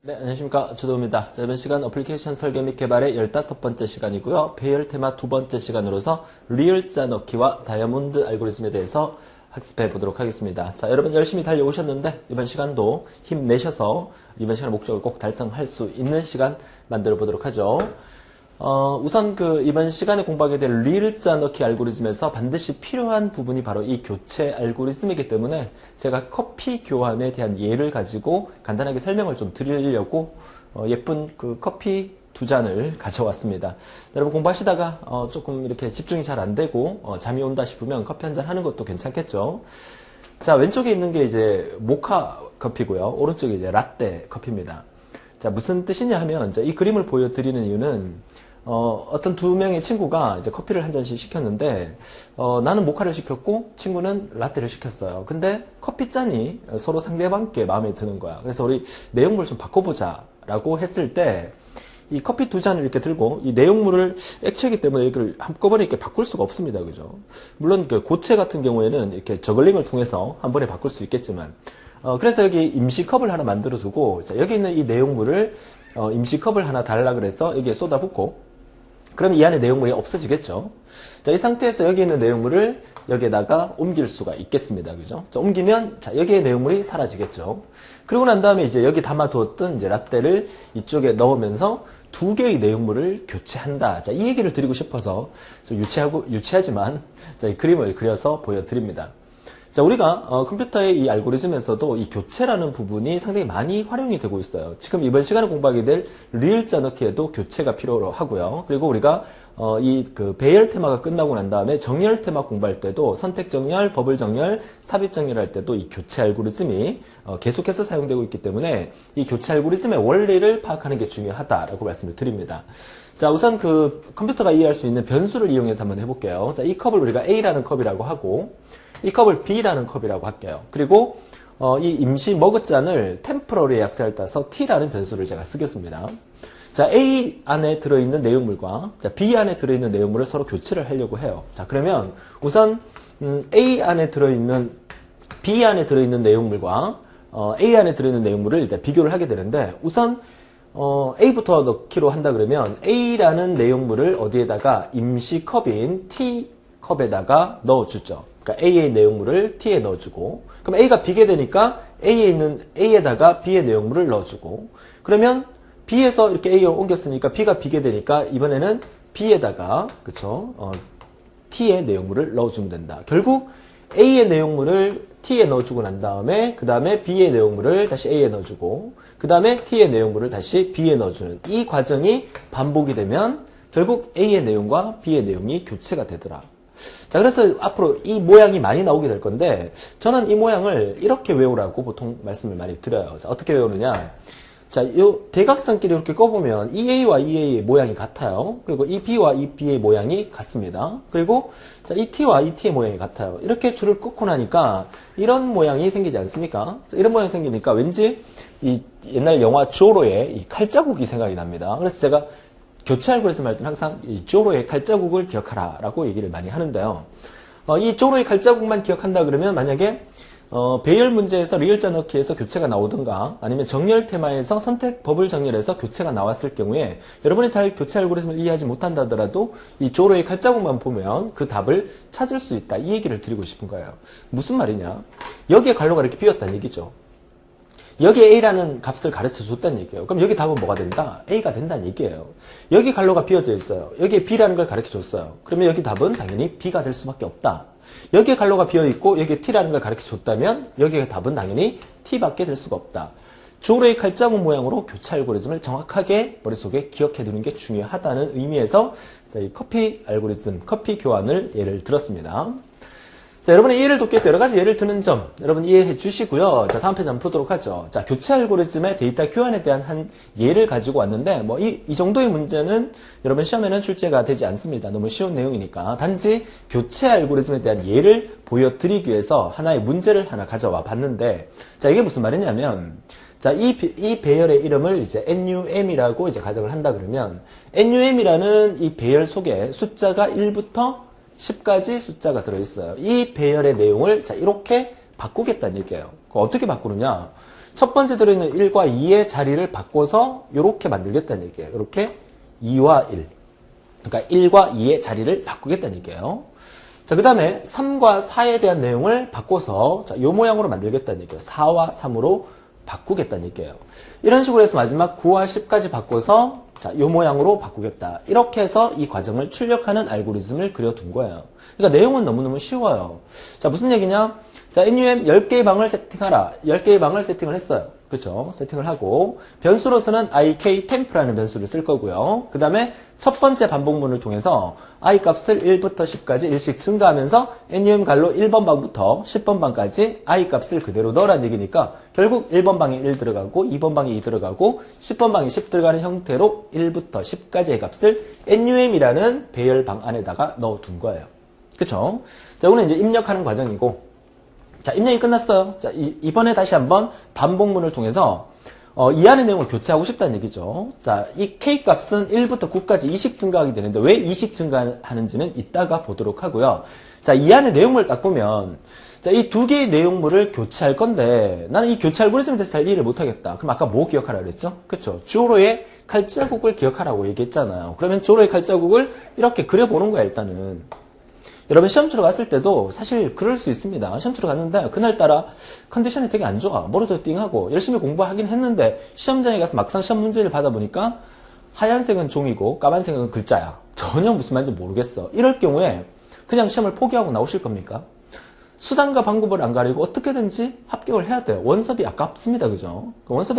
네, 안녕하십니까. 주도우입니다. 자, 이번 시간 어플리케이션 설계 및 개발의 15번째 시간이고요. 배열 테마 두 번째 시간으로서 리을자 넣기와 다이아몬드 알고리즘에 대해서 학습해 보도록 하겠습니다. 자, 여러분 열심히 달려오셨는데 이번 시간도 힘내셔서 이번 시간 목적을 꼭 달성할 수 있는 시간 만들어 보도록 하죠. 우선 이번 시간에 공부하게 될 리을자 넣기 알고리즘에서 반드시 필요한 부분이 바로 이 교체 알고리즘이기 때문에 제가 커피 교환에 대한 예를 가지고 간단하게 설명을 좀 드리려고 예쁜 커피 두 잔을 가져왔습니다. 여러분 공부하시다가 조금 이렇게 집중이 잘 안 되고 잠이 온다 싶으면 커피 한 잔 하는 것도 괜찮겠죠. 자, 왼쪽에 있는 게 이제 모카 커피고요. 오른쪽에 이제 라떼 커피입니다. 자, 무슨 뜻이냐 하면 이 그림을 보여드리는 이유는 어떤 두 명의 친구가 이제 커피를 한 잔씩 시켰는데, 나는 모카를 시켰고, 친구는 라떼를 시켰어요. 근데 커피 잔이 서로 상대방께 마음에 드는 거야. 그래서 우리 내용물을 좀 바꿔보자 라고 했을 때, 이 커피 두 잔을 이렇게 들고, 이 내용물을 액체이기 때문에 이걸 한꺼번에 이렇게 바꿀 수가 없습니다. 그죠? 물론 고체 같은 경우에는 이렇게 저글링을 통해서 한 번에 바꿀 수 있겠지만, 그래서 여기 임시컵을 하나 만들어 두고, 자, 여기 있는 이 내용물을, 임시컵을 하나 달라 그래서 여기에 쏟아붓고, 그럼 이 안에 내용물이 없어지겠죠. 자, 이 상태에서 여기 있는 내용물을 여기에다가 옮길 수가 있겠습니다. 그죠? 자, 옮기면, 자, 여기에 내용물이 사라지겠죠. 그러고 난 다음에 이제 여기 담아두었던 이제 라떼를 이쪽에 넣으면서 두 개의 내용물을 교체한다. 자, 이 얘기를 드리고 싶어서 좀 유치하지만, 자, 이 그림을 그려서 보여드립니다. 자, 우리가 컴퓨터의 이 알고리즘에서도 이 교체라는 부분이 상당히 많이 활용이 되고 있어요. 지금 이번 시간에 공부하게 될 리을자 넣기에도 교체가 필요로 하고요. 그리고 우리가 배열 테마가 끝나고 난 다음에 정렬 테마 공부할 때도 선택 정렬, 버블 정렬, 삽입 정렬할 때도 이 교체 알고리즘이 계속해서 사용되고 있기 때문에 이 교체 알고리즘의 원리를 파악하는 게 중요하다라고 말씀을 드립니다. 자, 우선 컴퓨터가 이해할 수 있는 변수를 이용해서 한번 해볼게요. 자, 이 컵을 우리가 A라는 컵이라고 하고 이 컵을 B라는 컵이라고 할게요. 그리고 이 임시 머그잔을 템포러리의 약자를 따서 T라는 변수를 제가 쓰겠습니다. 자, A 안에 들어있는 내용물과 B 안에 들어있는 내용물을 서로 교체를 하려고 해요. 자, 그러면 우선 A 안에 들어있는 B 안에 들어있는 내용물과 A 안에 들어있는 내용물을 일단 비교를 하게 되는데 우선 A부터 넣기로 한다 그러면 A라는 내용물을 어디에다가 임시 컵인 T 컵에다가 넣어주죠. 그러니까 A의 내용물을 T에 넣어주고, 그럼 A가 비게 되니까 A에다가 B의 내용물을 넣어주고, 그러면 B에서 이렇게 A로 옮겼으니까 B가 비게 되니까 이번에는 B에다가, 그쵸, T의 내용물을 넣어주면 된다. 결국 A의 내용물을 T에 넣어주고 난 다음에, 그 다음에 B의 내용물을 다시 A에 넣어주고, 그 다음에 T의 내용물을 다시 B에 넣어주는 이 과정이 반복이 되면 결국 A의 내용과 B의 내용이 교체가 되더라. 자, 그래서 앞으로 이 모양이 많이 나오게 될 건데 저는 이 모양을 이렇게 외우라고 보통 말씀을 많이 드려요. 자, 어떻게 외우느냐? 자, 이 대각선끼리 이렇게 꺼보면 이 A와 이 A의 모양이 같아요. 그리고 이 B와 이 B의 모양이 같습니다. 그리고 자, 이 T와 이 T의 모양이 같아요. 이렇게 줄을 긋고 나니까 이런 모양이 생기지 않습니까? 자, 이런 모양이 생기니까 왠지 이 옛날 영화 조로의 이 칼자국이 생각이 납니다. 그래서 제가 교체 알고리즘 할 때는 항상 이 조로의 칼자국을 기억하라 라고 얘기를 많이 하는데요. 이 조로의 칼자국만 기억한다 그러면 만약에 배열 문제에서 리을자 넣기에서 교체가 나오든가 아니면 정렬 테마에서 선택 버블 정렬에서 교체가 나왔을 경우에 여러분이 잘 교체 알고리즘을 이해하지 못한다 하더라도 이 조로의 칼자국만 보면 그 답을 찾을 수 있다. 이 얘기를 드리고 싶은 거예요. 무슨 말이냐? 여기에 괄호가 이렇게 비었다는 얘기죠. 여기에 A라는 값을 가르쳐 줬다는 얘기예요. 그럼 여기 답은 뭐가 된다? A가 된다는 얘기예요. 여기 괄호가 비어져 있어요. 여기에 B라는 걸 가르쳐 줬어요. 그러면 여기 답은 당연히 B가 될 수밖에 없다. 여기에 괄호가 비어 있고 여기에 T라는 걸 가르쳐 줬다면 여기에 답은 당연히 T밖에 될 수가 없다. 조로의 칼자국 모양으로 교체 알고리즘을 정확하게 머릿속에 기억해 두는 게 중요하다는 의미에서 이 커피 알고리즘, 커피 교환을 예를 들었습니다. 자, 여러분의 이해를 돕기 위해서 여러 가지 예를 드는 점 여러분 이해해 주시고요. 자, 다음 페이지 한번 보도록 하죠. 자, 교체 알고리즘의 데이터 교환에 대한 한 예를 가지고 왔는데 이 정도의 문제는 여러분 시험에는 출제가 되지 않습니다. 너무 쉬운 내용이니까. 단지 교체 알고리즘에 대한 예를 보여드리기 위해서 하나의 문제를 하나 가져와 봤는데 자, 이게 무슨 말이냐면 자, 이 배열의 이름을 이제 NUM이라고 이제 가정을 한다 그러면 NUM이라는 이 배열 속에 숫자가 1부터 10까지 숫자가 들어있어요. 이 배열의 내용을 자 이렇게 바꾸겠다는 얘기예요. 어떻게 바꾸느냐? 첫 번째 들어있는 1과 2의 자리를 바꿔서 이렇게 만들겠다는 얘기예요. 이렇게 2와 1. 그러니까 1과 2의 자리를 바꾸겠다는 얘기예요. 자, 그 다음에 3과 4에 대한 내용을 바꿔서 자, 요 모양으로 만들겠다는 얘기예요. 4와 3으로 바꾸겠다는 얘기예요. 이런 식으로 해서 마지막 9와 10까지 바꿔서 자, 요 모양으로 바꾸겠다. 이렇게 해서 이 과정을 출력하는 알고리즘을 그려둔 거예요. 그러니까 내용은 너무너무 쉬워요. 자, 무슨 얘기냐? 자, NUM 10개의 방을 세팅하라. 10개의 방을 세팅을 했어요. 그렇죠? 세팅을 하고 변수로서는 ikTemp라는 변수를 쓸 거고요. 그 다음에 첫 번째 반복문을 통해서 i 값을 1부터 10까지 1씩 증가하면서 NUM 갈로 1번 방부터 10번 방까지 i 값을 그대로 넣으라는 얘기니까 결국 1번 방에 1 들어가고 2번 방에 2 들어가고 10번 방에 10 들어가는 형태로 1부터 10까지의 값을 NUM이라는 배열 방 안에다가 넣어둔 거예요. 그렇죠? 자, 오늘 이제 입력하는 과정이고 자, 입력이 끝났어요. 자, 이번에 다시 한번 반복문을 통해서 이 안의 내용을 교체하고 싶다는 얘기죠. 자, 이 K 값은 1부터 9까지 2씩 증가하게 되는데 왜 2씩 증가하는지는 이따가 보도록 하고요. 자, 이 안의 내용물 딱 보면 자, 이 두 개의 내용물을 교체할 건데 나는 이 교체 알고리즘에 대해서 잘 이해를 못하겠다. 그럼 아까 뭐 기억하라 그랬죠? 그렇죠? 주어로의 칼자국을 기억하라고 얘기했잖아요. 그러면 주어로의 칼자국을 이렇게 그려보는 거야, 일단은. 여러분 시험 치러 갔을 때도 사실 그럴 수 있습니다. 시험 치러 갔는데 그날따라 컨디션이 되게 안 좋아. 머리도 띵하고 열심히 공부하긴 했는데 시험장에 가서 막상 시험 문제를 받아보니까 하얀색은 종이고 까만색은 글자야. 전혀 무슨 말인지 모르겠어. 이럴 경우에 그냥 시험을 포기하고 나오실 겁니까? 수단과 방법을 안 가리고 어떻게든지 합격을 해야 돼요. 원섭이 아깝습니다. 그죠? 원섭이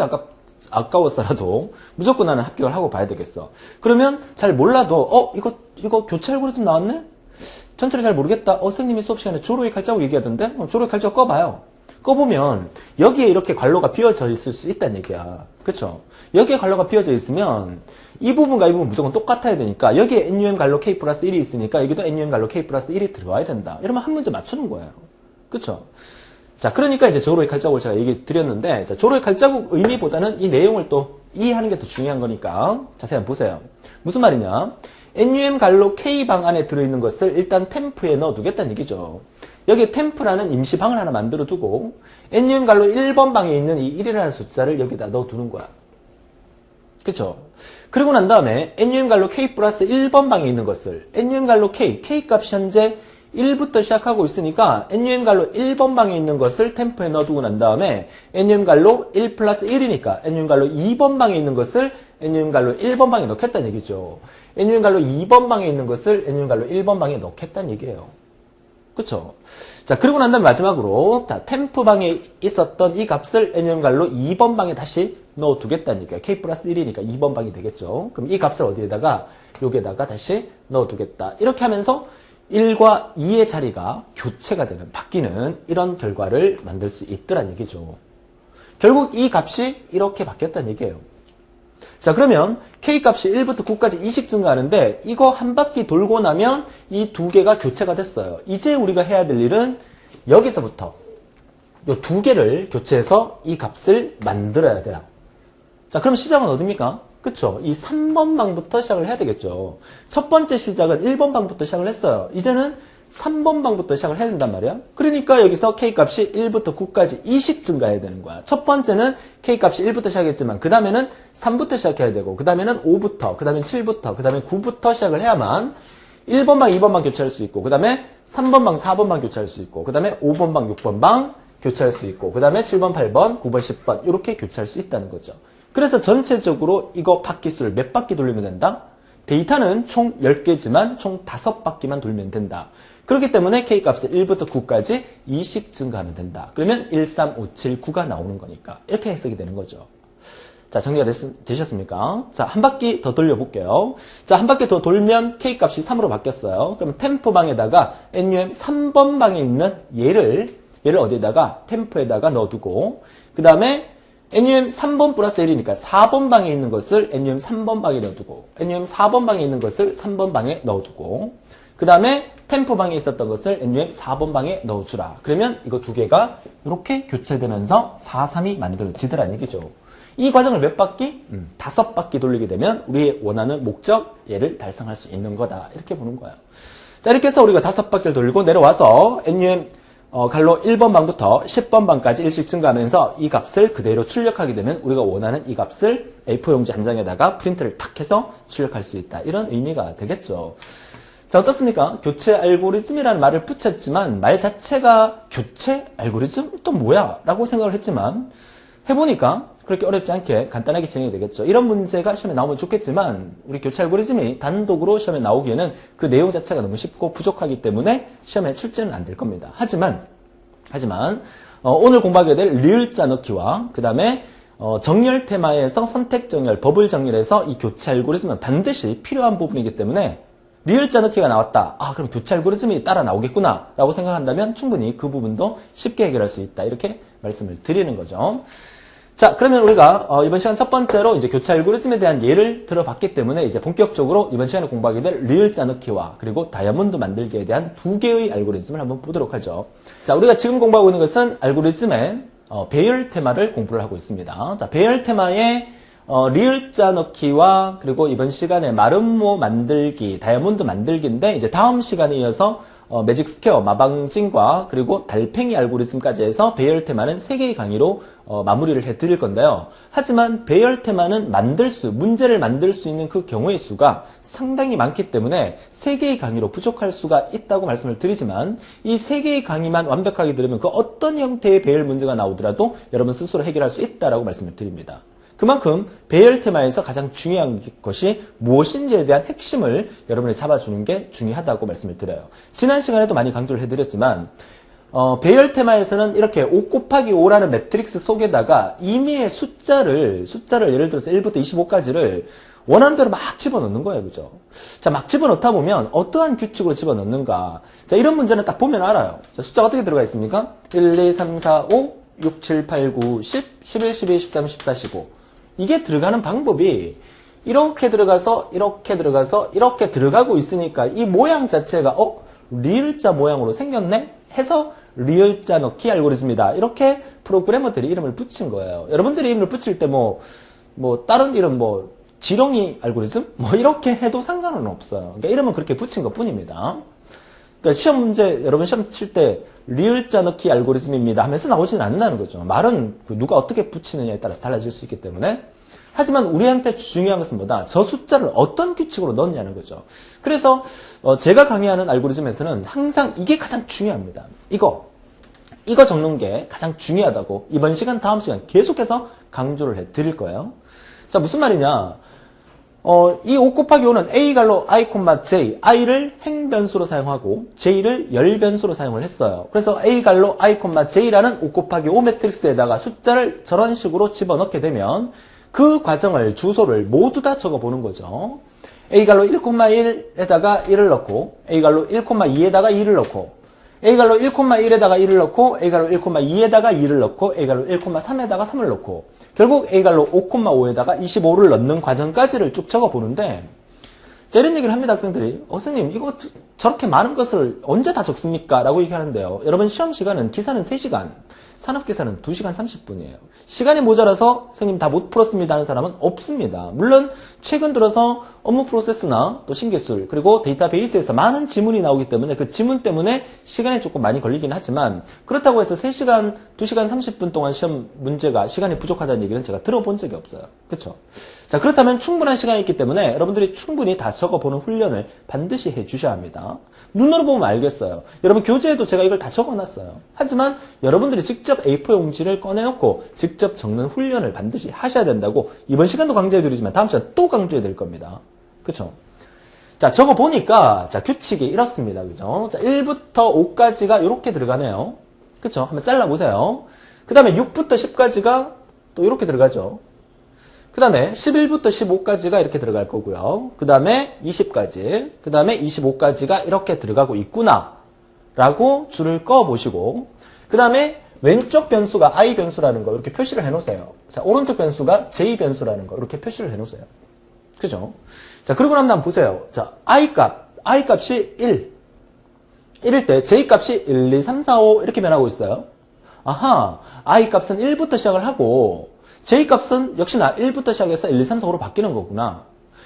아까워서라도 무조건 나는 합격을 하고 봐야 되겠어. 그러면 잘 몰라도 이거 교체 알고리즘 나왔네? 전체를 잘 모르겠다. 선생님이 수업 시간에 조로의 칼자국 얘기하던데? 조로의 칼자국 꺼봐요. 꺼보면 여기에 이렇게 괄호가 비어져 있을 수 있다는 얘기야. 그쵸? 여기에 괄호가 비어져 있으면 이 부분과 이 부분 무조건 똑같아야 되니까 여기에 NUM 괄호 K 플러스 1이 있으니까 여기도 NUM 괄호 K 플러스 1이 들어와야 된다. 이러면 한 문제 맞추는 거예요. 그쵸? 자, 그러니까 이제 조로의 칼자국을 제가 얘기 드렸는데, 자, 조로의 칼자국 의미보다는 이 내용을 또 이해하는 게 더 중요한 거니까 자세히 한번 보세요. 무슨 말이냐? NUM 갈로 K방 안에 들어있는 것을 일단 템프에 넣어두겠다는 얘기죠. 여기에 템프라는 임시방을 하나 만들어두고 NUM 갈로 1번 방에 있는 이 1이라는 숫자를 여기다 넣어두는 거야. 그쵸? 그리고 난 다음에 NUM 갈로 K 플러스 1번 방에 있는 것을 NUM 갈로 K 값이 현재 1부터 시작하고 있으니까 NUM 갈로 1번 방에 있는 것을 템프에 넣어두고 난 다음에 NUM 갈로 1 플러스 1이니까 NUM 갈로 2번 방에 있는 것을 NUM 갈로 1번 방에 넣겠다는 얘기죠. NUM 갈로 2번 방에 있는 것을 NUM 갈로 1번 방에 넣겠다는 얘기예요. 그쵸? 자, 그리고 난 다음에 마지막으로 템프 방에 있었던 이 값을 NUM 갈로 2번 방에 다시 넣어두겠다는 얘기예요. K 플러스 1이니까 2번 방이 되겠죠. 그럼 이 값을 어디에다가 여기에다가 다시 넣어두겠다. 이렇게 하면서 1과 2의 자리가 교체가 되는, 바뀌는 이런 결과를 만들 수 있더란 얘기죠. 결국 이 값이 이렇게 바뀌었다는 얘기예요. 자, 그러면 K값이 1부터 9까지 2씩 증가하는데 이거 한 바퀴 돌고 나면 이 두 개가 교체가 됐어요. 이제 우리가 해야 될 일은 여기서부터 이 두 개를 교체해서 이 값을 만들어야 돼요. 자, 그럼 시작은 어디입니까? 그쵸? 이 3번 방부터 시작을 해야 되겠죠. 첫 번째 시작은 1번 방부터 시작을 했어요. 이제는 3번 방부터 시작을 해야 된단 말이야. 그러니까 여기서 K값이 1부터 9까지 2씩 증가해야 되는 거야. 첫 번째는 K값이 1부터 시작했지만 그 다음에는 3부터 시작해야 되고 그 다음에는 5부터, 그 다음에 7부터, 그 다음에 9부터 시작을 해야만 1번 방, 2번 방 교체할 수 있고 그 다음에 3번 방, 4번 방 교체할 수 있고 그 다음에 5번 방, 6번 방 교체할 수 있고 그 다음에 7번, 8번, 9번, 10번 이렇게 교체할 수 있다는 거죠. 그래서 전체적으로 이거 바퀴수를 몇 바퀴 돌리면 된다? 데이터는 총 10개지만 총 5바퀴만 돌면 된다. 그렇기 때문에 K값을 1부터 9까지 2씩 증가하면 된다. 그러면 1, 3, 5, 7, 9가 나오는 거니까 이렇게 해석이 되는 거죠. 자, 정리가 되셨습니까? 자, 한 바퀴 더 돌려볼게요. 자, 한 바퀴 더 돌면 K값이 3으로 바뀌었어요. 그럼 템프방에다가 NUM 3번 방에 있는 얘를 어디에다가 템프에다가 넣어두고 그 다음에 NUM 3번 플러스 1이니까 4번 방에 있는 것을 NUM 3번 방에 넣어두고 NUM 4번 방에 있는 것을 3번 방에 넣어두고 그 다음에 템프 방에 있었던 것을 NUM 4번 방에 넣어주라. 그러면 이거 두 개가 이렇게 교체되면서 4, 3이 만들어지더라는 얘기죠. 이 과정을 몇 바퀴? 5바퀴 돌리게 되면 우리의 원하는 목적, 얘를 달성할 수 있는 거다. 이렇게 보는 거예요. 자, 이렇게 해서 우리가 5바퀴를 돌리고 내려와서 NUM 갈로 1번 방부터 10번 방까지 일씩 증가하면서 이 값을 그대로 출력하게 되면 우리가 원하는 이 값을 A4 용지 한 장에다가 프린트를 탁 해서 출력할 수 있다. 이런 의미가 되겠죠. 자, 어떻습니까? 교체 알고리즘이라는 말을 붙였지만 말 자체가 교체 알고리즘? 또 뭐야? 라고 생각을 했지만 해보니까 그렇게 어렵지 않게 간단하게 진행이 되겠죠. 이런 문제가 시험에 나오면 좋겠지만 우리 교체 알고리즘이 단독으로 시험에 나오기에는 그 내용 자체가 너무 쉽고 부족하기 때문에 시험에 출제는 안 될 겁니다. 하지만 오늘 공부하게 될 리을자 넣기와 그 다음에 정렬 테마에서 선택 정렬, 버블 정렬에서 이 교체 알고리즘은 반드시 필요한 부분이기 때문에 리을자 넣기가 나왔다. 아, 그럼 교체 알고리즘이 따라 나오겠구나 라고 생각한다면 충분히 그 부분도 쉽게 해결할 수 있다. 이렇게 말씀을 드리는 거죠. 자, 그러면 우리가 이번 시간 첫 번째로 이제 교체 알고리즘에 대한 예를 들어봤기 때문에 이제 본격적으로 이번 시간에 공부하게 될 리을자 넣기와 그리고 다이아몬드 만들기에 대한 두 개의 알고리즘을 한번 보도록 하죠. 자, 우리가 지금 공부하고 있는 것은 알고리즘의 배열 테마를 공부를 하고 있습니다. 자, 배열 테마의 리을자 넣기와 그리고 이번 시간에 마름모 만들기, 다이아몬드 만들기인데 이제 다음 시간에 이어서 매직 스퀘어, 마방진과 그리고 달팽이 알고리즘까지 해서 배열 테마는 3개의 강의로 마무리를 해드릴 건데요. 하지만 배열 테마는 문제를 만들 수 있는 그 경우의 수가 상당히 많기 때문에 3개의 강의로 부족할 수가 있다고 말씀을 드리지만 이 3개의 강의만 완벽하게 들으면 그 어떤 형태의 배열 문제가 나오더라도 여러분 스스로 해결할 수 있다고 말씀을 드립니다. 그만큼 배열 테마에서 가장 중요한 것이 무엇인지에 대한 핵심을 여러분이 잡아주는 게 중요하다고 말씀을 드려요. 지난 시간에도 많이 강조를 해드렸지만 배열 테마에서는 이렇게 5 곱하기 5라는 매트릭스 속에다가 임의의 숫자를 예를 들어서 1부터 25까지를 원하는 대로 막 집어넣는 거예요. 그죠? 자, 막 집어넣다 보면 어떠한 규칙으로 집어넣는가. 자, 이런 문제는 딱 보면 알아요. 자, 숫자가 어떻게 들어가 있습니까? 1, 2, 3, 4, 5, 6, 7, 8, 9, 10, 11, 12, 13, 14, 15. 이게 들어가는 방법이 이렇게 들어가서 이렇게 들어가고 있으니까 이 모양 자체가 리을자 모양으로 생겼네? 해서 리을자 넣기 알고리즘이다. 이렇게 프로그래머들이 이름을 붙인 거예요. 여러분들이 이름을 붙일 때 다른 이름 지렁이 알고리즘? 이렇게 해도 상관은 없어요. 그러니까 이름은 그렇게 붙인 것 뿐입니다. 그러니까 시험 문제, 여러분 시험 칠 때 리을자 넣기 알고리즘입니다 하면서 나오지는 않는다는 거죠. 말은 누가 어떻게 붙이느냐에 따라서 달라질 수 있기 때문에. 하지만 우리한테 중요한 것은 뭐다? 저 숫자를 어떤 규칙으로 넣느냐는 거죠. 그래서 제가 강의하는 알고리즘에서는 항상 이게 가장 중요합니다. 이거 적는 게 가장 중요하다고 이번 시간, 다음 시간 계속해서 강조를 해드릴 거예요. 자, 무슨 말이냐? 이 5 곱하기 5는 A 갈로 I, J, I를 행변수로 사용하고 J를 열변수로 사용을 했어요. 그래서 A 갈로 I, J라는 5 곱하기 5 매트릭스에다가 숫자를 저런 식으로 집어넣게 되면 그 과정을, 주소를 모두 다 적어보는 거죠. A 갈로 1,1에다가 1을 넣고 A 갈로 1,2에다가 2를 넣고 A 갈로 1,1에다가 1을 넣고 A 갈로 1,2에다가 2를 넣고 A 갈로 1,3에다가 3을 넣고 결국 A 갈로 5,5에다가 25를 넣는 과정까지를 쭉 적어보는데 이런 얘기를 합니다. 학생들이. 선생님 이거 저렇게 많은 것을 언제 다 적습니까? 라고 얘기하는데요. 여러분 시험 시간은 기사는 3시간, 산업기사는 2시간 30분이에요. 시간이 모자라서 선생님 다 못 풀었습니다 하는 사람은 없습니다. 물론 최근 들어서 업무 프로세스나 또 신기술 그리고 데이터베이스에서 많은 지문이 나오기 때문에 그 지문 때문에 시간이 조금 많이 걸리긴 하지만 그렇다고 해서 3시간, 2시간 30분 동안 시험 문제가 시간이 부족하다는 얘기는 제가 들어본 적이 없어요. 그렇죠? 자, 그렇다면 충분한 시간이 있기 때문에 여러분들이 충분히 다 적어보는 훈련을 반드시 해주셔야 합니다. 눈으로 보면 알겠어요. 여러분 교재에도 제가 이걸 다 적어놨어요. 하지만 여러분들이 직접 A4 용지를 꺼내놓고 직접 적는 훈련을 반드시 하셔야 된다고 이번 시간도 강조해드리지만 다음 시간 또 강조해드릴 겁니다. 그쵸? 자, 적어보니까 자, 규칙이 이렇습니다. 그죠? 자, 1부터 5까지가 이렇게 들어가네요. 그쵸? 한번 잘라보세요. 그 다음에 6부터 10까지가 또 이렇게 들어가죠. 그 다음에 11부터 15까지가 이렇게 들어갈 거고요. 그 다음에 20까지, 그 다음에 25까지가 이렇게 들어가고 있구나 라고 줄을 꺼보시고 그 다음에 왼쪽 변수가 I 변수라는 거 이렇게 표시를 해놓으세요. 자, 오른쪽 변수가 J 변수라는 거 이렇게 표시를 해놓으세요. 그죠? 자, 그러고 나면 한번 보세요. 자, I 값이 1일 때 J 값이 1, 2, 3, 4, 5 이렇게 변하고 있어요. 아하, I 값은 1부터 시작을 하고 J값은 역시나 1부터 시작해서 1, 2, 3, 4, 5로 바뀌는 거구나.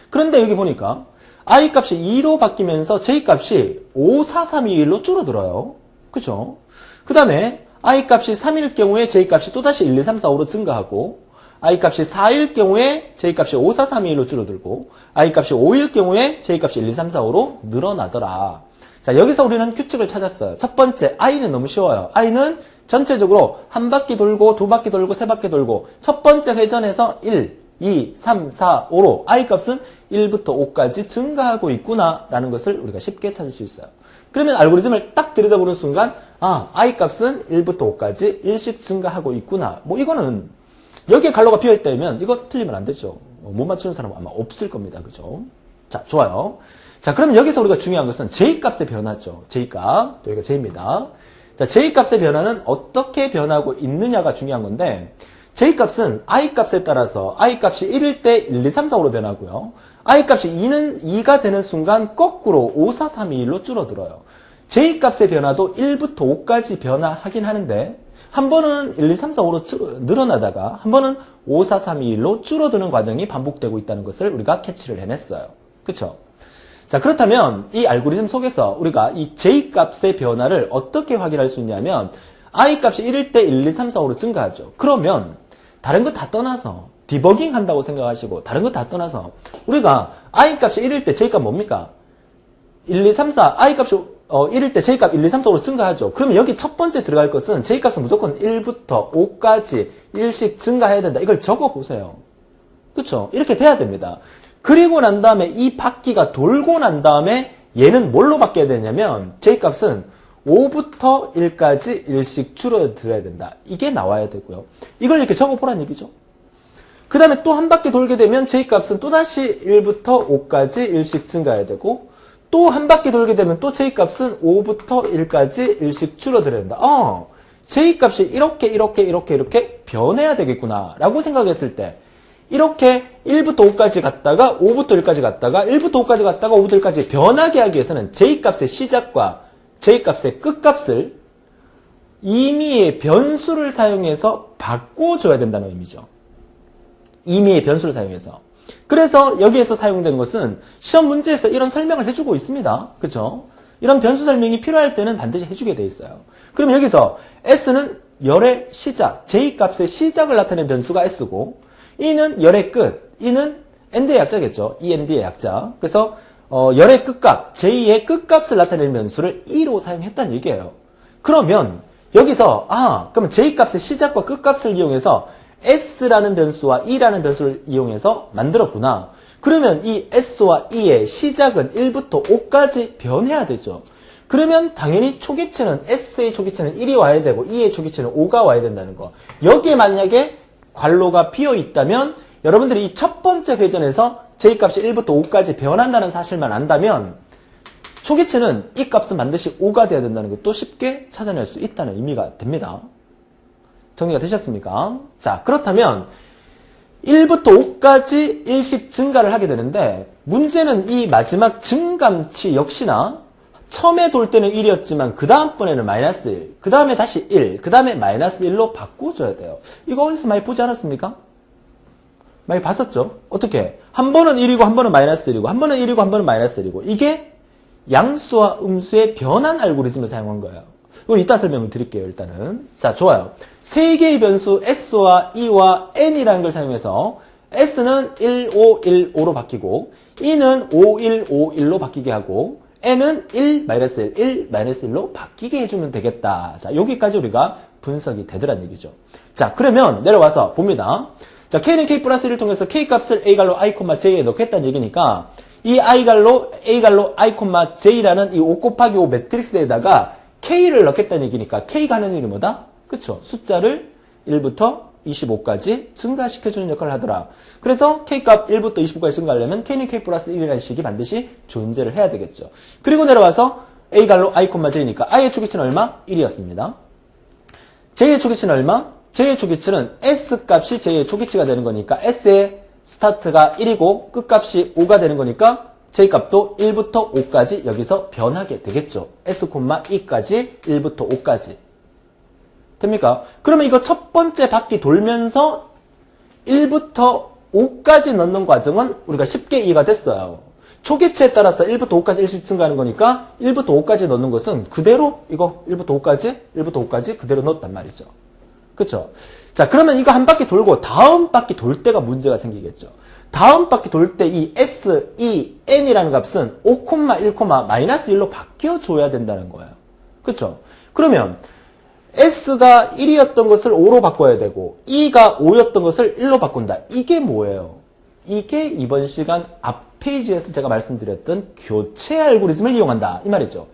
그런데 여기 보니까 I값이 2로 바뀌면서 J값이 5, 4, 3, 2, 1로 줄어들어요. 그죠? 그 다음에 i 값이 3일 경우에 j 값이 또다시 1, 2, 3, 4, 5로 증가하고 i 값이 4일 경우에 j 값이 5, 4, 3, 2, 1로 줄어들고 i 값이 5일 경우에 j 값이 1, 2, 3, 4, 5로 늘어나더라. 자, 여기서 우리는 규칙을 찾았어요. 첫 번째, i는 너무 쉬워요. i는 전체적으로 한 바퀴 돌고 두 바퀴 돌고 세 바퀴 돌고 첫 번째 회전에서 1, 2, 3, 4, 5로 i 값은 1부터 5까지 증가하고 있구나라는 것을 우리가 쉽게 찾을 수 있어요. 그러면 알고리즘을 딱 들여다보는 순간 i 값은 1부터 5까지 일씩 증가하고 있구나. 뭐 이거는 여기에 갈로가 비어있다면 이거 틀리면 안 되죠. 못 맞추는 사람은 아마 없을 겁니다. 그죠? 자, 좋아요. 자, 그럼 여기서 우리가 중요한 것은 J값의 변화죠. J값. 여기가 J입니다. 자, J값의 변화는 어떻게 변하고 있느냐가 중요한 건데, J값은 I값에 따라서 I값이 1일 때 1, 2, 3, 4, 5로 변하고요. I값이 2가 되는 순간 거꾸로 5, 4, 3, 2, 1로 줄어들어요. J값의 변화도 1부터 5까지 변화하긴 하는데, 한 번은 1, 2, 3, 4, 5로 늘어나다가, 한 번은 5, 4, 3, 2, 1로 줄어드는 과정이 반복되고 있다는 것을 우리가 캐치를 해냈어요. 그쵸? 자, 그렇다면 이 알고리즘 속에서 우리가 이 J값의 변화를 어떻게 확인할 수 있냐면 I값이 1일 때 1, 2, 3, 4, 5로 증가하죠. 그러면 다른 거 다 떠나서 디버깅 한다고 생각하시고 다른 거 다 떠나서 우리가 I값이 1일 때 J값 뭡니까? 1, 2, 3, 4 I값이 1일 때 J값 1, 2, 3, 4, 5로 증가하죠. 그러면 여기 첫 번째 들어갈 것은 J값은 무조건 1부터 5까지 일씩 증가해야 된다. 이걸 적어보세요. 그쵸? 이렇게 돼야 됩니다. 그리고 난 다음에 이 바퀴가 돌고 난 다음에 얘는 뭘로 바뀌어야 되냐면 J값은 5부터 1까지 일씩 줄어들어야 된다. 이게 나와야 되고요. 이걸 이렇게 적어보란 얘기죠. 그 다음에 또 한 바퀴 돌게 되면 J값은 또다시 1부터 5까지 일씩 증가해야 되고 또 한 바퀴 돌게 되면 또 J값은 5부터 1까지 일씩 줄어들어야 된다. J값이 이렇게 변해야 되겠구나 라고 생각했을 때 이렇게 1부터 5까지 갔다가 5부터 1까지 갔다가 1부터 5까지 갔다가 5부터 1까지 변하게 하기 위해서는 J값의 시작과 J값의 끝값을 임의의 변수를 사용해서 바꿔줘야 된다는 의미죠. 임의의 변수를 사용해서. 그래서 여기에서 사용된 것은 시험 문제에서 이런 설명을 해주고 있습니다. 그렇죠? 이런 변수 설명이 필요할 때는 반드시 해주게 돼 있어요. 그럼 여기서 S는 열의 시작, J값의 시작을 나타내는 변수가 S고 E는 열의 끝, E는 AND의 약자겠죠. END의 약자. 그래서 열의 끝값, J의 끝값을 나타내는 변수를 E로 사용했다는 얘기예요. 그러면 여기서 그러면 J값의 시작과 끝값을 이용해서 S라는 변수와 E라는 변수를 이용해서 만들었구나. 그러면 이 S와 E의 시작은 1부터 5까지 변해야 되죠. 그러면 당연히 초기체는 S의 초기체는 1이 와야 되고 E의 초기체는 5가 와야 된다는 거. 여기에 만약에 괄호가 비어 있다면 여러분들이 이 첫 번째 회전에서 J값이 1부터 5까지 변한다는 사실만 안다면 초기체는 이 값은 반드시 5가 돼야 된다는 것도 쉽게 찾아낼 수 있다는 의미가 됩니다. 정리가 되셨습니까? 자, 그렇다면 1부터 5까지 일씩 증가를 하게 되는데 문제는 이 마지막 증감치 역시나 처음에 돌 때는 1이었지만 그 다음번에는 마이너스 1, 그 다음에 다시 1, 그 다음에 마이너스 1로 바꿔줘야 돼요. 이거 어디서 많이 보지 않았습니까? 많이 봤었죠? 어떻게? 한 번은 1이고 한 번은 마이너스 1이고 한 번은 1이고 한 번은 마이너스 1이고 이게 양수와 음수의 변환 알고리즘을 사용한 거예요. 이거 이따 설명을 드릴게요. 일단은. 자, 좋아요. 세 개의 변수 S와 E와 N이라는 걸 사용해서 S는 1, 5, 1, 5로 바뀌고 E는 5, 1, 5, 1로 바뀌게 하고 N은 1, 마이너스 1, 1, 마이너스 1로 바뀌게 해주면 되겠다. 자, 여기까지 우리가 분석이 되더란 얘기죠. 자, 그러면 내려와서 봅니다. 자, K는 K 플러스 1을 통해서 K값을 A갈로 I, J에 넣겠다는 얘기니까 이 I갈로 A갈로 I, J라는 이 5 곱하기 5 매트릭스에다가 K를 넣겠다는 얘기니까 K가 하는 일이 뭐다? 그쵸? 숫자를 1부터 25까지 증가시켜주는 역할을 하더라. 그래서 K값 1부터 25까지 증가하려면 K는 K 플러스 1이라는 식이 반드시 존재를 해야 되겠죠. 그리고 내려와서 A갈로 I, J니까 I의 초기치는 얼마? 1이었습니다. J의 초기치는 얼마? J의 초기치는 S값이 J의 초기치가 되는 거니까 S의 스타트가 1이고 끝값이 5가 되는 거니까 J값도 1부터 5까지 여기서 변하게 되겠죠. S, E까지 1부터 5까지. 됩니까? 그러면 이거 첫 번째 바퀴 돌면서 1부터 5까지 넣는 과정은 우리가 쉽게 이해가 됐어요. 초기치에 따라서 1부터 5까지 일씩 증가하는 거니까 1부터 5까지 넣는 것은 그대로 이거 1부터 5까지 그대로 넣었단 말이죠. 그쵸? 자, 그러면 이거 한 바퀴 돌고 다음 바퀴 돌 때가 문제가 생기겠죠. 다음 바퀴 돌 때 이 S, E, N이라는 값은 5, 1, 마이너스 1로 바뀌어줘야 된다는 거예요. 그쵸? 그러면 S가 1이었던 것을 5로 바꿔야 되고 E가 5였던 것을 1로 바꾼다. 이게 뭐예요? 이게 이번 시간 앞 페이지에서 제가 말씀드렸던 교체 알고리즘을 이용한다. 이 말이죠.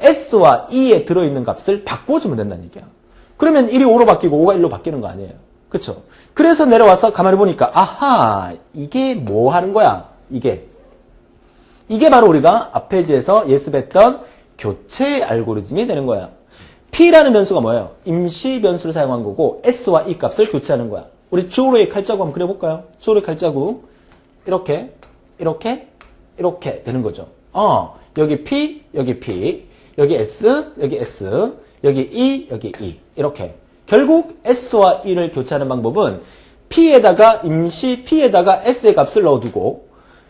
S와 E에 들어있는 값을 바꿔주면 된다는 얘기야. 그러면 1이 5로 바뀌고 5가 1로 바뀌는 거 아니에요. 그쵸? 그래서 내려와서 가만히 보니까 아하, 이게 뭐 하는 거야? 이게 바로 우리가 앞 페이지에서 예습했던 교체 알고리즘이 되는 거야. P라는 변수가 뭐예요? 임시 변수를 사용한 거고 S와 E 값을 교체하는 거야. 우리 주어로의 칼자국 한번 그려볼까요? 주어로의 칼자국 이렇게 되는 거죠. 여기 P, 여기 S, 여기 S, 여기 E, 여기 E 이렇게. 결국 S와 E를 교체하는 방법은 P에다가 임시 P에다가 S의 값을 넣어두고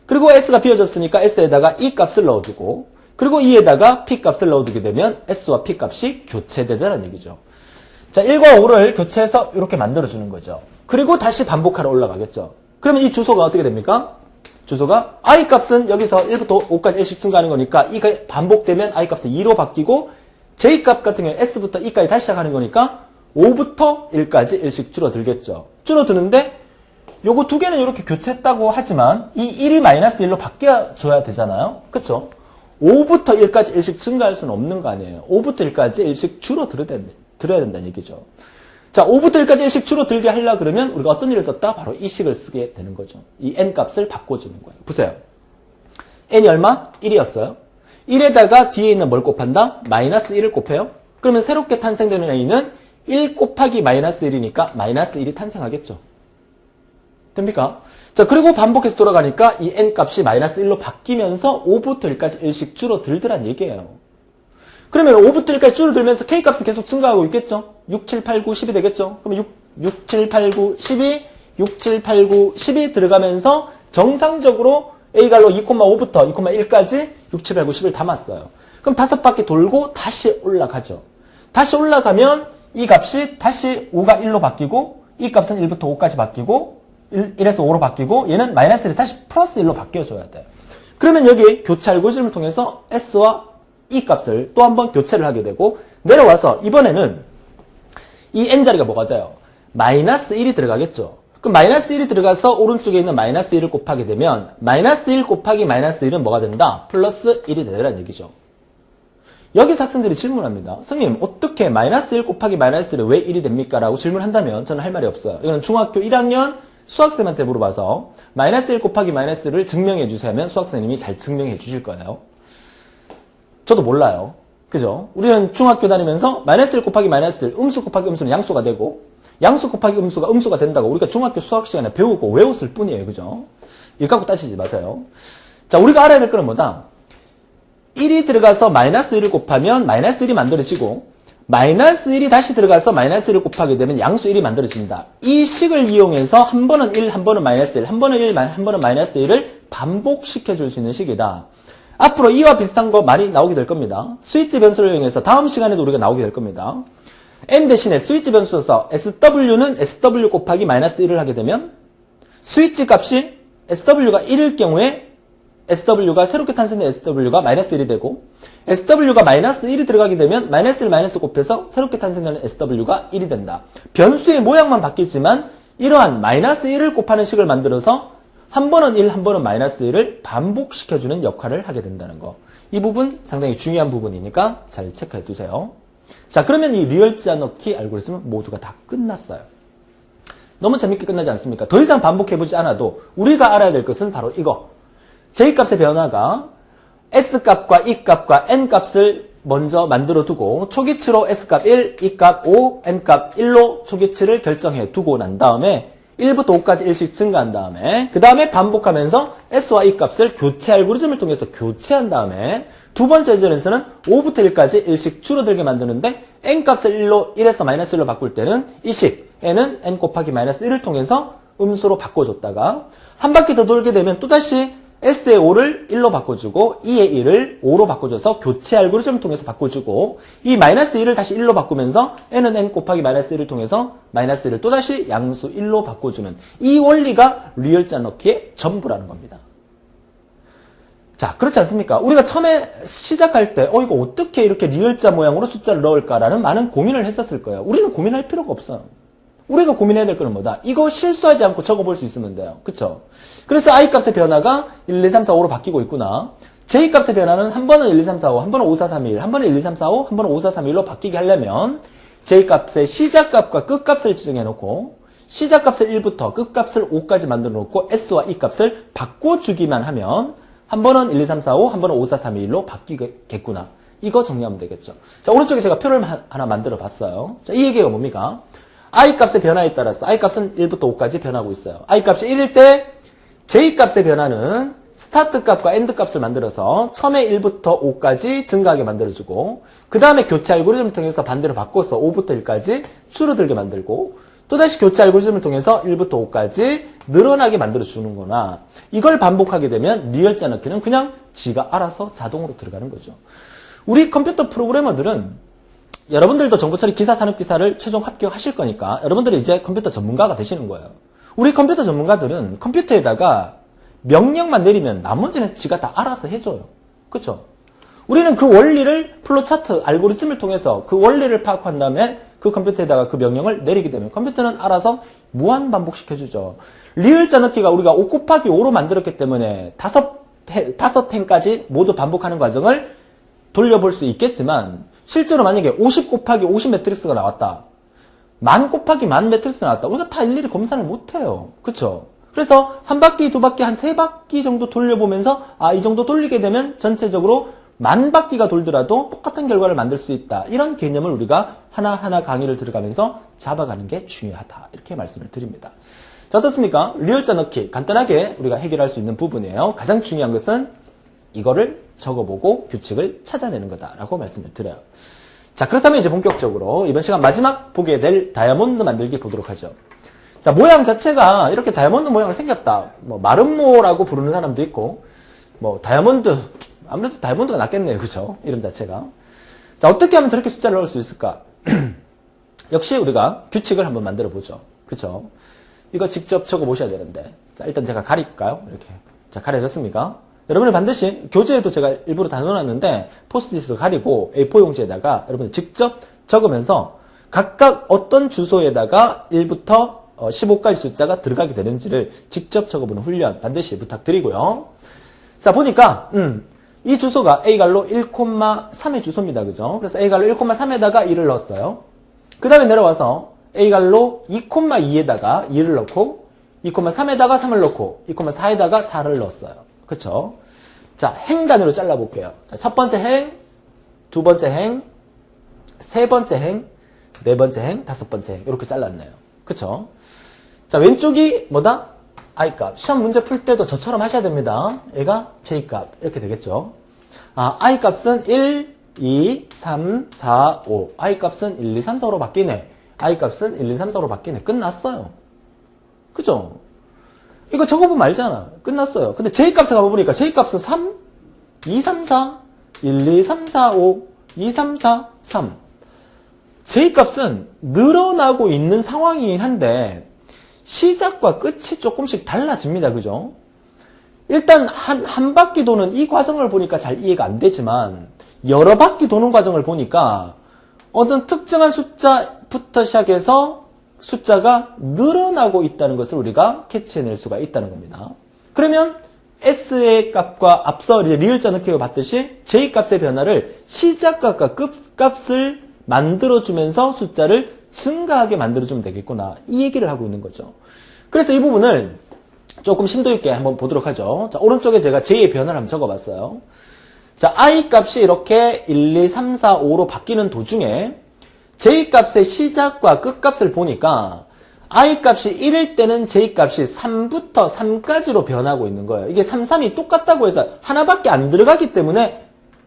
그리고 S가 비워졌으니까 S에다가 E 값을 넣어두고 그리고 E에다가 P 값을 넣어두게 되면 S와 P 값이 교체되다는 얘기죠. 자, 1과 5를 교체해서 이렇게 만들어주는 거죠. 그리고 다시 반복하러 올라가겠죠. 그러면 이 주소가 어떻게 됩니까? 주소가 I 값은 여기서 1부터 5까지 1씩 증가하는 거니까 이가 반복되면 I 값은 2로 바뀌고 J 값 같은 경우는 S부터 E까지 다시 시작하는 거니까 5부터 1까지 1씩 줄어들겠죠. 줄어드는데 요거 두 개는 이렇게 교체했다고 하지만 이 1이 마이너스 1로 바뀌어줘야 되잖아요. 그쵸? 5부터 1까지 1씩 증가할 수는 없는 거 아니에요. 5부터 1까지 1씩 줄어들어야 된다는 얘기죠. 자, 5부터 1까지 1씩 줄어들게 하려고 그러면 우리가 어떤 일을 썼다? 바로 이 식을 쓰게 되는 거죠. 이 n 값을 바꿔주는 거예요. 보세요. n이 얼마? 1이었어요. 1에다가 뒤에 있는 뭘 곱한다? 마이너스 1을 곱해요. 그러면 새롭게 탄생되는 a는 1 곱하기 마이너스 1이니까 마이너스 1이 탄생하겠죠. 됩니까? 자, 그리고 반복해서 돌아가니까 이 n 값이 마이너스 1로 바뀌면서 5부터 1까지 1씩 줄어들더란 얘기예요. 그러면 5부터 1까지 줄어들면서 k 값은 계속 증가하고 있겠죠? 6, 7, 8, 9, 10이 되겠죠? 그러면 6, 7, 8, 9, 12, 6, 7, 8, 9, 10이 들어가면서 정상적으로 a갈로 2,5부터 2,1까지 6, 7, 8, 9, 10을 담았어요. 그럼 5바퀴 돌고 다시 올라가죠. 다시 올라가면 이 값이 다시 5가 1로 바뀌고 이 값은 1부터 5까지 바뀌고 1에서 5로 바뀌고 얘는 마이너스 1에서 다시 플러스 1로 바뀌어줘야 돼요. 그러면 여기 교체 알고리즘을 통해서 S와 E 값을 또 한번 교체를 하게 되고 내려와서 이번에는 이 N자리가 뭐가 돼요? 마이너스 1이 들어가겠죠. 그럼 마이너스 1이 들어가서 오른쪽에 있는 마이너스 1을 곱하게 되면 마이너스 1 곱하기 마이너스 1은 뭐가 된다? 플러스 1이 되라는 얘기죠. 여기서 학생들이 질문합니다. 선생님 어떻게 마이너스 1 곱하기 마이너스 1이 왜 1이 됩니까? 라고 질문한다면 저는 할 말이 없어요. 이거는 중학교 1학년 수학생한테 물어봐서 마이너스 1 곱하기 마이너스 1을 증명해 주세요 하면 수학생님이 잘 증명해 주실 거예요. 저도 몰라요. 그죠? 우리는 중학교 다니면서 마이너스 1 곱하기 마이너스 1, 음수 곱하기 음수는 양수가 되고 양수 곱하기 음수가 음수가 된다고 우리가 중학교 수학 시간에 배우고 외웠을 뿐이에요. 그죠? 이거 갖고 따지지 마세요. 자, 우리가 알아야 될 거는 뭐다? 1이 들어가서 마이너스 1을 곱하면 마이너스 1이 만들어지고 마이너스 1이 다시 들어가서 마이너스 1을 곱하게 되면 양수 1이 만들어진다. 이 식을 이용해서 한 번은 1, 한 번은 마이너스 1, 한 번은 1, 한 번은 마이너스 1을 반복시켜 줄 수 있는 식이다. 앞으로 이와 비슷한 거 많이 나오게 될 겁니다. 스위치 변수를 이용해서 다음 시간에도 우리가 나오게 될 겁니다. n 대신에 스위치 변수에서 sw는 sw 곱하기 마이너스 1을 하게 되면 스위치 값이 sw가 1일 경우에 sw가 새롭게 탄생된 sw가 마이너스 1이 되고 sw가 마이너스 1이 들어가게 되면 마이너스 1 마이너스 곱해서 새롭게 탄생되는 sw가 1이 된다. 변수의 모양만 바뀌지만 이러한 마이너스 1을 곱하는 식을 만들어서 한 번은 1, 한 번은 마이너스 1을 반복시켜주는 역할을 하게 된다는 거. 이 부분 상당히 중요한 부분이니까 잘 체크해 두세요. 자, 그러면 이 리얼자 넣기 알고리즘은 모두가 다 끝났어요. 너무 재밌게 끝나지 않습니까? 더 이상 반복해보지 않아도 우리가 알아야 될 것은 바로 이거. J값의 변화가 S값과 E값과 N값을 먼저 만들어 두고 초기치로 S값 1, E값 5, N값 1로 초기치를 결정해 두고 난 다음에 1부터 5까지 1씩 증가한 다음에 그 다음에 반복하면서 S와 E값을 교체 알고리즘을 통해서 교체한 다음에 두 번째 예절에서는 5부터 1까지 1씩 줄어들게 만드는데 N값을 1에서 마이너스 1로 바꿀 때는 이 식 N은 N 곱하기 마이너스 1을 통해서 음수로 바꿔줬다가 한 바퀴 더 돌게 되면 또다시 S의 5를 1로 바꿔주고 E의 1을 5로 바꿔줘서 교체 알고리즘을 통해서 바꿔주고 이 마이너스 1을 다시 1로 바꾸면서 n은 n 곱하기 마이너스 1을 통해서 마이너스 1을 또다시 양수 1로 바꿔주는 이 원리가 리을자 넣기의 전부라는 겁니다. 자, 그렇지 않습니까? 우리가 처음에 시작할 때 이거 어떻게 이렇게 리을자 모양으로 숫자를 넣을까라는 많은 고민을 했었을 거예요. 우리는 고민할 필요가 없어요. 우리가 고민해야 될 거는 뭐다? 이거 실수하지 않고 적어볼 수 있으면 돼요. 그쵸? 그래서 I 값의 변화가 1, 2, 3, 4, 5로 바뀌고 있구나. J 값의 변화는 한 번은 1, 2, 3, 4, 5, 한 번은 5, 4, 3, 1, 한 번은 1, 2, 3, 4, 5, 한 번은 5, 4, 3, 1로 바뀌게 하려면 J 값의 시작값과 끝값을 지정해 놓고 시작값을 1부터 끝값을 5까지 만들어 놓고 S와 E 값을 바꿔주기만 하면 한 번은 1, 2, 3, 4, 5, 한 번은 5, 4, 3, 1로 바뀌겠구나. 이거 정리하면 되겠죠. 자, 오른쪽에 제가 표를 하나 만들어 봤어요. 자, 이 얘기가 뭡니까? I 값의 변화에 따라서 I 값은 1부터 5까지 변하고 있어요. I 값이 1일 때 J 값의 변화는 스타트 값과 엔드 값을 만들어서 처음에 1부터 5까지 증가하게 만들어주고 그 다음에 교체 알고리즘을 통해서 반대로 바꿔서 5부터 1까지 줄어들게 만들고 또다시 교체 알고리즘을 통해서 1부터 5까지 늘어나게 만들어주는구나. 이걸 반복하게 되면 리을자 넣기는 그냥 지가 알아서 자동으로 들어가는 거죠. 우리 컴퓨터 프로그래머들은 여러분들도 정보처리 기사 산업기사를 최종 합격하실 거니까 여러분들이 이제 컴퓨터 전문가가 되시는 거예요. 우리 컴퓨터 전문가들은 컴퓨터에다가 명령만 내리면 나머지는 지가 다 알아서 해줘요. 그렇죠? 우리는 그 원리를 플로차트 알고리즘을 통해서 그 원리를 파악한 다음에 그 컴퓨터에다가 그 명령을 내리게 되면 컴퓨터는 알아서 무한 반복시켜주죠. 리을자 넣기가 우리가 5 곱하기 5로 만들었기 때문에 다섯 행까지 모두 반복하는 과정을 돌려볼 수 있겠지만 실제로 만약에 50 곱하기 50 매트릭스가 나왔다. 1000 곱하기 1000 매트릭스가 나왔다. 우리가 다 일일이 검사를 못해요. 그쵸? 그래서 한 바퀴, 두 바퀴, 한 세 바퀴 정도 돌려보면서 이 정도 돌리게 되면 전체적으로 10,000바퀴가 돌더라도 똑같은 결과를 만들 수 있다. 이런 개념을 우리가 하나하나 강의를 들어가면서 잡아가는 게 중요하다. 이렇게 말씀을 드립니다. 자, 어떻습니까? 리을자 넣기 간단하게 우리가 해결할 수 있는 부분이에요. 가장 중요한 것은 이거를 적어보고 규칙을 찾아내는 거다라고 말씀을 드려요. 자, 그렇다면 이제 본격적으로 이번 시간 마지막 보게 될 다이아몬드 만들기 보도록 하죠. 자, 모양 자체가 이렇게 다이아몬드 모양을 생겼다. 뭐 마름모라고 부르는 사람도 있고 뭐 다이아몬드, 아무래도 다이아몬드가 낫겠네요. 그죠? 이름 자체가. 자, 어떻게 하면 저렇게 숫자를 넣을 수 있을까? 역시 우리가 규칙을 한번 만들어 보죠. 그죠? 이거 직접 적어 보셔야 되는데. 자, 일단 제가 가릴까요? 이렇게. 자, 가려졌습니까? 여러분이 반드시 교재에도 제가 일부러 다 넣어놨는데 포스트잇으로 가리고 A4 용지에다가 여러분이 직접 적으면서 각각 어떤 주소에다가 1부터 15까지 숫자가 들어가게 되는지를 직접 적어보는 훈련 반드시 부탁드리고요. 자, 보니까 이 주소가 A갈로 1,3의 주소입니다. 그죠? 그래서 A갈로 1,3에다가 2를 넣었어요. 그 다음에 내려와서 A갈로 2,2에다가 2를 넣고 2,3에다가 3을 넣고 2,4에다가 4를 넣었어요. 그쵸? 자, 행 단위로 잘라볼게요. 자, 첫 번째 행, 두 번째 행, 세 번째 행, 네 번째 행, 다섯 번째 행. 이렇게 잘랐네요. 그쵸? 자, 왼쪽이 뭐다? I값. 시험 문제 풀 때도 저처럼 하셔야 됩니다. 얘가 J값. 이렇게 되겠죠? I값은 1, 2, 3, 4, 5. I값은 1, 2, 3, 4, 5로 바뀌네. I값은 1, 2, 3, 4, 5로 바뀌네. 끝났어요. 그죠? 이거 적어보면 알잖아. 끝났어요. 근데 J값을 가보니까 J값은 3, 2, 3, 4, 1, 2, 3, 4, 5, 2, 3, 4, 3. J값은 늘어나고 있는 상황이긴 한데 시작과 끝이 조금씩 달라집니다. 그죠? 일단 한 바퀴 도는 이 과정을 보니까 잘 이해가 안 되지만 여러 바퀴 도는 과정을 보니까 어떤 특정한 숫자부터 시작해서 숫자가 늘어나고 있다는 것을 우리가 캐치해낼 수가 있다는 겁니다. 그러면 S의 값과 앞서 리을자 넣기로 봤듯이 J 값의 변화를 시작값과 끝값을 만들어주면서 숫자를 증가하게 만들어주면 되겠구나. 이 얘기를 하고 있는 거죠. 그래서 이 부분을 조금 심도 있게 한번 보도록 하죠. 자, 오른쪽에 제가 J의 변화를 한번 적어봤어요. 자, I 값이 이렇게 1, 2, 3, 4, 5로 바뀌는 도중에 J값의 시작과 끝값을 보니까 I값이 1일 때는 J값이 3부터 3까지로 변하고 있는 거예요. 이게 3, 3이 똑같다고 해서 하나밖에 안 들어가기 때문에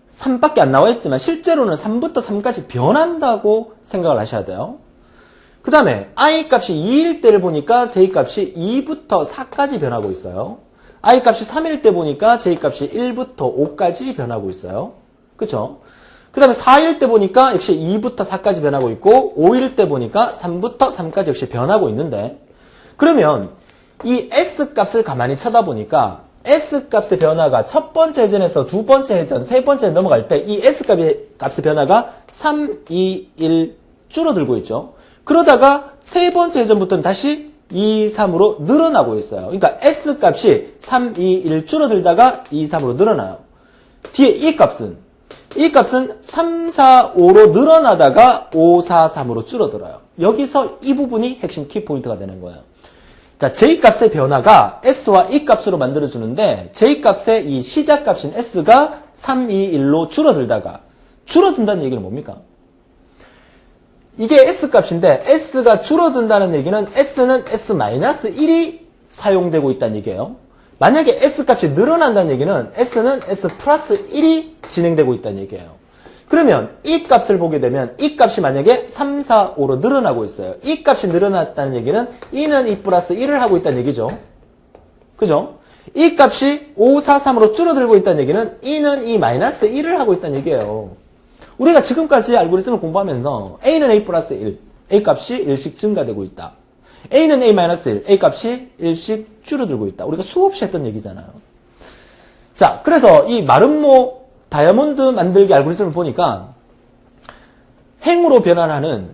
3밖에 안 나와 있지만 실제로는 3부터 3까지 변한다고 생각을 하셔야 돼요. 그 다음에 I값이 2일 때를 보니까 J값이 2부터 4까지 변하고 있어요. I 값이 3일 때 보니까 J 값이 1부터 5까지 변하고 있어요. 그쵸? 그 다음에 4일 때 보니까 역시 2부터 4까지 변하고 있고 5일 때 보니까 3부터 3까지 역시 변하고 있는데 그러면 이 S 값을 가만히 쳐다보니까 S 값의 변화가 첫 번째 회전에서 두 번째 회전, 세 번째 넘어갈 때 이 S 값의 변화가 3, 2, 1 줄어들고 있죠. 그러다가 세 번째 회전부터는 다시 2, 3으로 늘어나고 있어요. 그러니까 S 값이 3, 2, 1 줄어들다가 2, 3으로 늘어나요. 뒤에 이 값은 3, 4, 5로 늘어나다가 5, 4, 3으로 줄어들어요. 여기서 이 부분이 핵심 키포인트가 되는 거예요. 자, J 값의 변화가 S와 이 값으로 만들어주는데 J 값의 이 시작 값인 S가 3, 2, 1로 줄어든다는 얘기는 뭡니까? 이게 S 값인데 S가 줄어든다는 얘기는 S는 S-1이 사용되고 있다는 얘기예요. 만약에 S 값이 늘어난다는 얘기는 S는 S 플러스 1이 진행되고 있다는 얘기예요. 그러면 이 값을 보게 되면 이 값이 만약에 3, 4, 5로 늘어나고 있어요. 이 값이 늘어났다는 얘기는 E는 2 플러스 1을 하고 있다는 얘기죠. 그죠? 이 값이 5, 4, 3으로 줄어들고 있다는 얘기는 E는 E 마이너스 1을 하고 있다는 얘기예요. 우리가 지금까지 알고리즘을 공부하면서 A는 A 플러스 1, A 값이 1씩 증가되고 있다. A는 A 마이너스 1, A 값이 1씩 줄어들고 있다. 우리가 수없이 했던 얘기잖아요. 자, 그래서 이 마름모 다이아몬드 만들기 알고리즘을 보니까 행으로 변환하는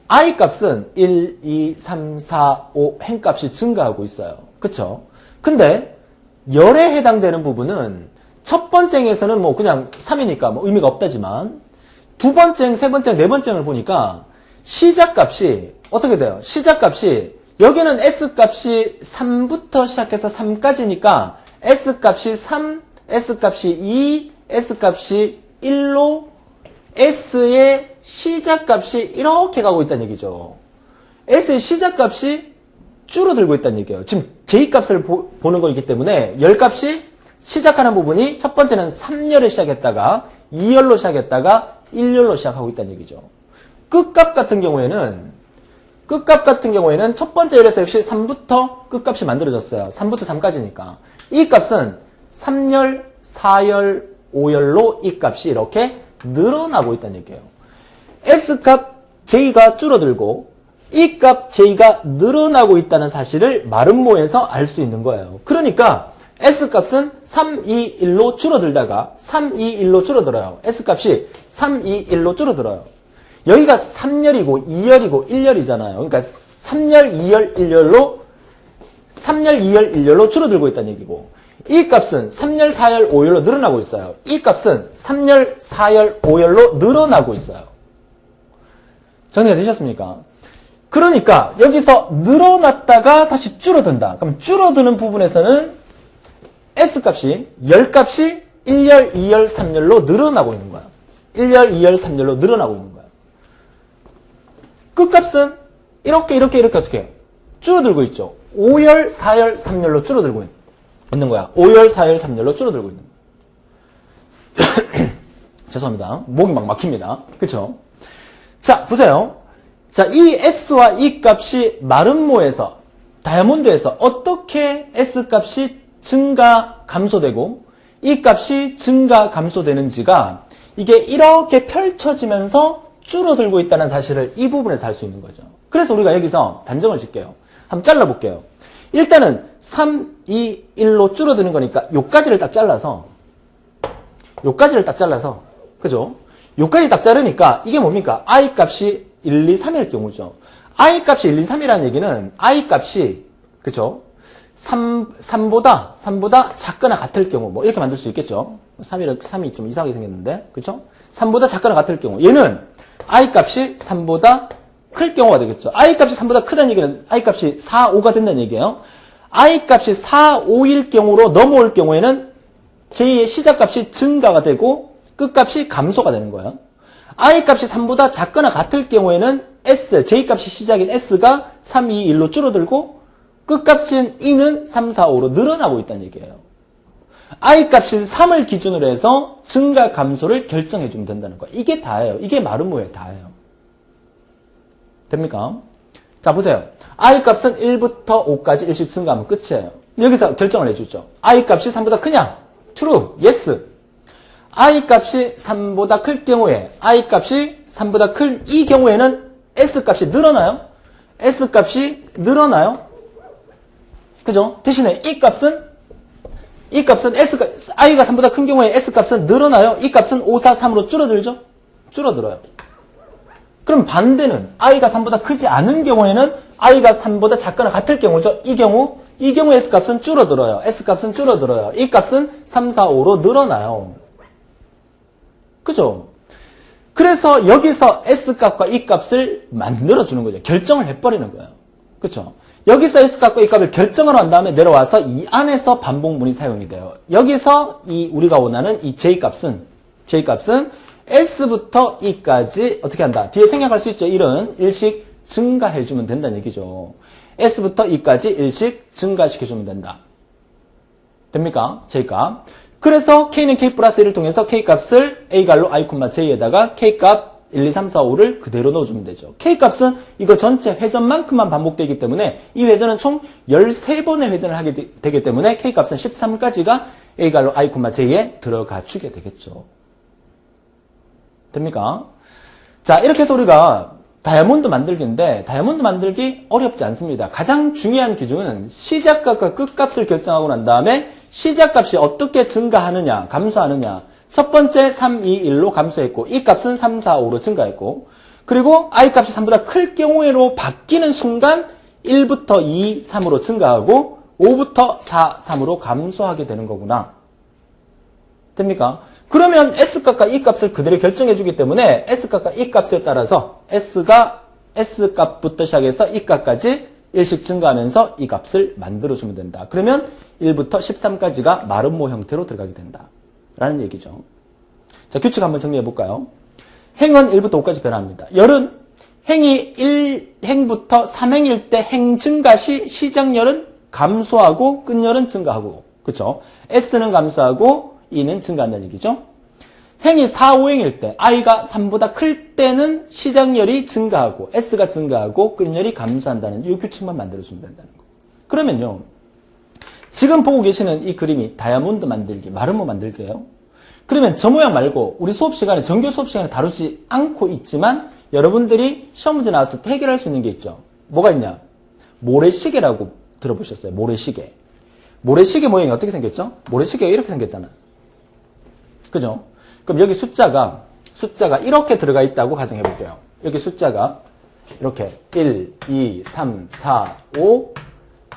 I 값은 1, 2, 3, 4, 5 행 값이 증가하고 있어요. 그쵸? 근데 열에 해당되는 부분은 첫 번째 행에서는 뭐 그냥 3이니까 뭐 의미가 없다지만 두 번째 행, 세 번째 행, 네 번째 행을 보니까 시작 값이 어떻게 돼요? 시작 값이 여기는 S 값이 3부터 시작해서 3까지니까 S 값이 3, S 값이 2, S 값이 1로 S의 시작 값이 이렇게 가고 있다는 얘기죠. S의 시작 값이 줄어들고 있다는 얘기예요. 지금 J 값을 보는 거기 때문에 열 값이 시작하는 부분이 첫 번째는 3열에 시작했다가 2열로 시작했다가 1열로 시작하고 있다는 얘기죠. 끝값 같은 경우에는 첫 번째 열에서 역시 3부터 끝값이 만들어졌어요. 3부터 3까지니까. 이 값은 3열, 4열, 5열로 이 값이 이렇게 늘어나고 있다는 얘기예요. S값 J가 줄어들고 이 값 J가 늘어나고 있다는 사실을 마름모에서 알 수 있는 거예요. 그러니까 S값은 3, 2, 1로 줄어들다가 3, 2, 1로 줄어들어요. S값이 3, 2, 1로 줄어들어요. 여기가 3열이고 2열이고 1열이잖아요. 그러니까 3열, 2열, 1열로 줄어들고 있다는 얘기고 이 값은 3열, 4열, 5열로 늘어나고 있어요. 이 값은 3열, 4열, 5열로 늘어나고 있어요. 정리가 되셨습니까? 그러니까 여기서 늘어났다가 다시 줄어든다. 그럼 줄어드는 부분에서는 S값이, 열값이 1열, 2열, 3열로 늘어나고 있는 거야. 1열, 2열, 3열로 늘어나고 있는 거야. 끝값은 이렇게 어떻게 해요? 줄어들고 있죠. 5열, 4열, 3열로 줄어들고 있는 거야. 5열, 4열, 3열로 줄어들고 있는 거야. 죄송합니다. 목이 막 막힙니다. 그쵸? 자, 보세요. 자, 이 S와 이 값이 마름모에서, 다이아몬드에서 어떻게 S 값이 증가, 감소되고 이 값이 증가, 감소되는지가 이게 이렇게 펼쳐지면서 줄어들고 있다는 사실을 이 부분에서 알 수 있는 거죠. 그래서 우리가 여기서 단정을 짓게요. 한번 잘라볼게요. 일단은 3, 2, 1로 줄어드는 거니까 요까지를 딱 잘라서 그죠? 요까지 딱 자르니까 이게 뭡니까? I 값이 1, 2, 3일 경우죠. I 값이 1, 2, 3이라는 얘기는 I 값이 그죠? 3보다 작거나 같을 경우 뭐 이렇게 만들 수 있겠죠. 3이 좀 이상하게 생겼는데 그렇죠? 3보다 작거나 같을 경우 얘는 I 값이 3보다 클 경우가 되겠죠. I 값이 3보다 크다는 얘기는 I 값이 4, 5가 된다는 얘기예요. I 값이 4, 5일 경우로 넘어올 경우에는 J의 시작값이 증가가 되고 끝값이 감소가 되는 거예요. I 값이 3보다 작거나 같을 경우에는 S, J 값이 시작인 S가 3, 2, 1로 줄어들고 끝값인 E는 3, 4, 5로 늘어나고 있다는 얘기예요. I 값인 3을 기준으로 해서 증가, 감소를 결정해주면 된다는 거예요. 이게 다예요. 이게 마름모의 다예요. 됩니까? 자, 보세요. I 값은 1부터 5까지 일씩 증가하면 끝이에요. 여기서 결정을 해주죠. I 값이 3보다 크냐? True. Yes. I 값이 3보다 클 경우에, I 값이 3보다 클 이 경우에는 S 값이 늘어나요? S 값이 늘어나요? 그죠? 대신에 이 값은 I가 3보다 큰 경우에 S 값은 늘어나요? 이 값은 5, 4, 3으로 줄어들죠? 줄어들어요. 그럼 반대는 I가 3보다 크지 않은 경우에는 I가 3보다 작거나 같을 경우죠. 이 경우 S 값은 줄어들어요. S 값은 줄어들어요. 이 값은 3, 4, 5로 늘어나요. 그죠? 그래서 여기서 S 값과 이 값을 만들어주는 거죠. 결정을 해버리는 거예요. 그쵸? 여기서 S 값과 이 값을 결정을 한 다음에 내려와서 이 안에서 반복문이 사용이 돼요. 여기서 우리가 원하는 이 J 값은 S부터 E까지 어떻게 한다? 뒤에 생략할 수 있죠. 1은 일씩 증가해주면 된다는 얘기죠. S부터 E까지 일씩 증가시켜주면 된다. 됩니까? J 값. 그래서 K는 K 플러스 1을 통해서 K 값을 A 갈로 I, J에다가 K 값 1, 2, 3, 4, 5를 그대로 넣어주면 되죠. K 값은 이거 전체 회전만큼만 반복되기 때문에 이 회전은 총 13번의 회전을 하게 되기 때문에 K 값은 13까지가 A 갈로 I, J에 들어가 주게 되겠죠. 됩니까? 자, 이렇게 해서 우리가 다이아몬드 만들기인데 다이아몬드 만들기 어렵지 않습니다. 가장 중요한 기준은 시작값과 끝값을 결정하고 난 다음에 시작값이 어떻게 증가하느냐, 감소하느냐. 첫 번째 3, 2, 1로 감소했고 이 값은 3, 4, 5로 증가했고 그리고 I 값이 3보다 클 경우에로 바뀌는 순간 1부터 2, 3으로 증가하고 5부터 4, 3으로 감소하게 되는 거구나. 됩니까? 그러면 S값과 E값을 그대로 결정해주기 때문에 S값과 E값에 따라서 S가 S값부터 시작해서 E값까지 일씩 증가하면서 이 값을 만들어주면 된다. 그러면 1부터 13까지가 마름모 형태로 들어가게 된다. 라는 얘기죠. 자, 규칙 한번 정리해볼까요? 행은 1부터 5까지 변화합니다. 열은 행이 1행부터 3행일 때 행 증가 시 시작열은 감소하고 끝열은 증가하고 그쵸? S는 감소하고 E는 증가한다는 얘기죠. 행이 4, 5행일 때 I가 3보다 클 때는 시작열이 증가하고 S가 증가하고 끝열이 감소한다는 이 규칙만 만들어주면 된다는 거. 그러면요. 지금 보고 계시는 이 그림이 다이아몬드 만들기, 마름모 만들기예요. 그러면 저 모양 말고 우리 수업 시간에 정규 수업 시간에 다루지 않고 있지만 여러분들이 시험 문제 나왔을 때 해결할 수 있는 게 있죠. 뭐가 있냐? 모래시계라고 들어보셨어요? 모래시계. 모래시계 모양이 어떻게 생겼죠? 모래시계가 이렇게 생겼잖아. 그죠? 그럼 여기 숫자가 이렇게 들어가 있다고 가정해 볼게요. 여기 숫자가 이렇게 1, 2, 3, 4, 5,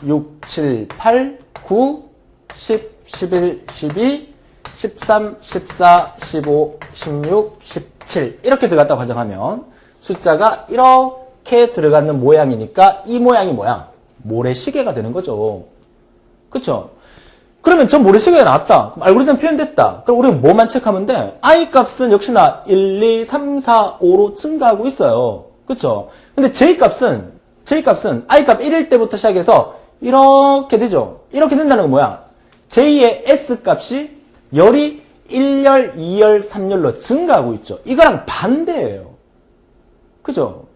6, 7, 8, 9, 10, 11, 12, 13, 14, 15, 16, 17 이렇게 들어갔다고 가정하면 숫자가 이렇게 들어가는 모양이니까 이 모양이 뭐야? 모래시계가 되는 거죠. 그쵸? 그러면 전 모래시계가 나왔다. 그럼 알고리즘 표현됐다. 그럼 우리는 뭐만 체크하면 돼? I 값은 역시나 1, 2, 3, 4, 5로 증가하고 있어요. 그쵸? 근데 J 값은 I 값 1일 때부터 시작해서 이렇게 되죠. 이렇게 된다는 건 뭐야? J의 S 값이 열이 1열, 2열, 3열로 증가하고 있죠. 이거랑 반대예요. 그죠?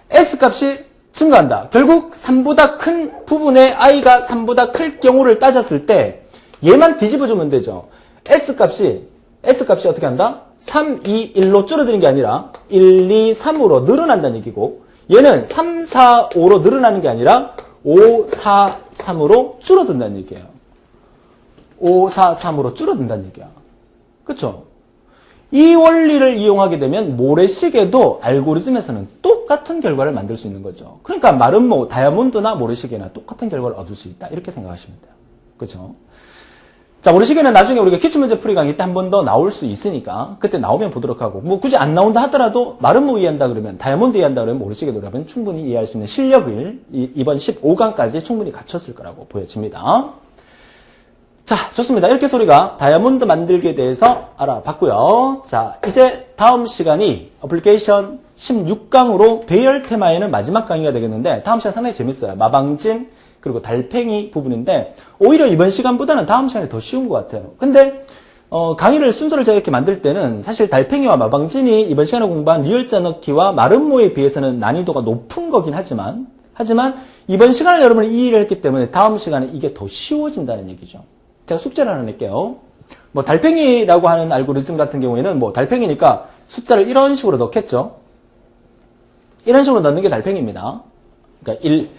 S 값이 증가한다. 결국 3보다 큰 부분에 I가 3보다 클 경우를 따졌을 때 얘만 뒤집어주면 되죠. S 값이 어떻게 한다? 3, 2, 1로 줄어드는 게 아니라 1, 2, 3으로 늘어난다는 얘기고 얘는 3, 4, 5로 늘어나는 게 아니라 5, 4, 3으로 줄어든다는 얘기예요. 5, 4, 3으로 줄어든다는 얘기야. 그쵸? 이 원리를 이용하게 되면 모래시계도 알고리즘에서는 똑같은 결과를 만들 수 있는 거죠. 그러니까 마름모, 다이아몬드나 모래시계나 똑같은 결과를 얻을 수 있다. 이렇게 생각하시면 돼요. 그쵸? 자, 모래시계는 나중에 우리가 기출문제 풀이 강의 때 한 번 더 나올 수 있으니까 그때 나오면 보도록 하고 뭐 굳이 안 나온다 하더라도 마름모 이해한다 그러면 다이아몬드 이해한다 그러면 모래시계도 여러분 충분히 이해할 수 있는 실력을 이번 15강까지 충분히 갖췄을 거라고 보여집니다. 자, 좋습니다. 이렇게 해서 우리가 다이아몬드 만들기에 대해서 알아봤고요. 자, 이제 다음 시간이 어플리케이션 16강으로 배열 테마에는 마지막 강의가 되겠는데 다음 시간 상당히 재밌어요. 마방진 그리고 달팽이 부분인데 오히려 이번 시간보다는 다음 시간이 더 쉬운 것 같아요. 근데 강의를 순서를 제가 이렇게 만들 때는 사실 달팽이와 마방진이 이번 시간에 공부한 리얼자 넣기와 마름모에 비해서는 난이도가 높은 거긴 하지만 이번 시간을 여러분이 이해를 했기 때문에 다음 시간에 이게 더 쉬워진다는 얘기죠. 제가 숙제를 하나 낼게요. 뭐 달팽이라고 하는 알고리즘 같은 경우에는 뭐 달팽이니까 숫자를 이런 식으로 넣겠죠. 이런 식으로 넣는 게 달팽이입니다. 그러니까 1,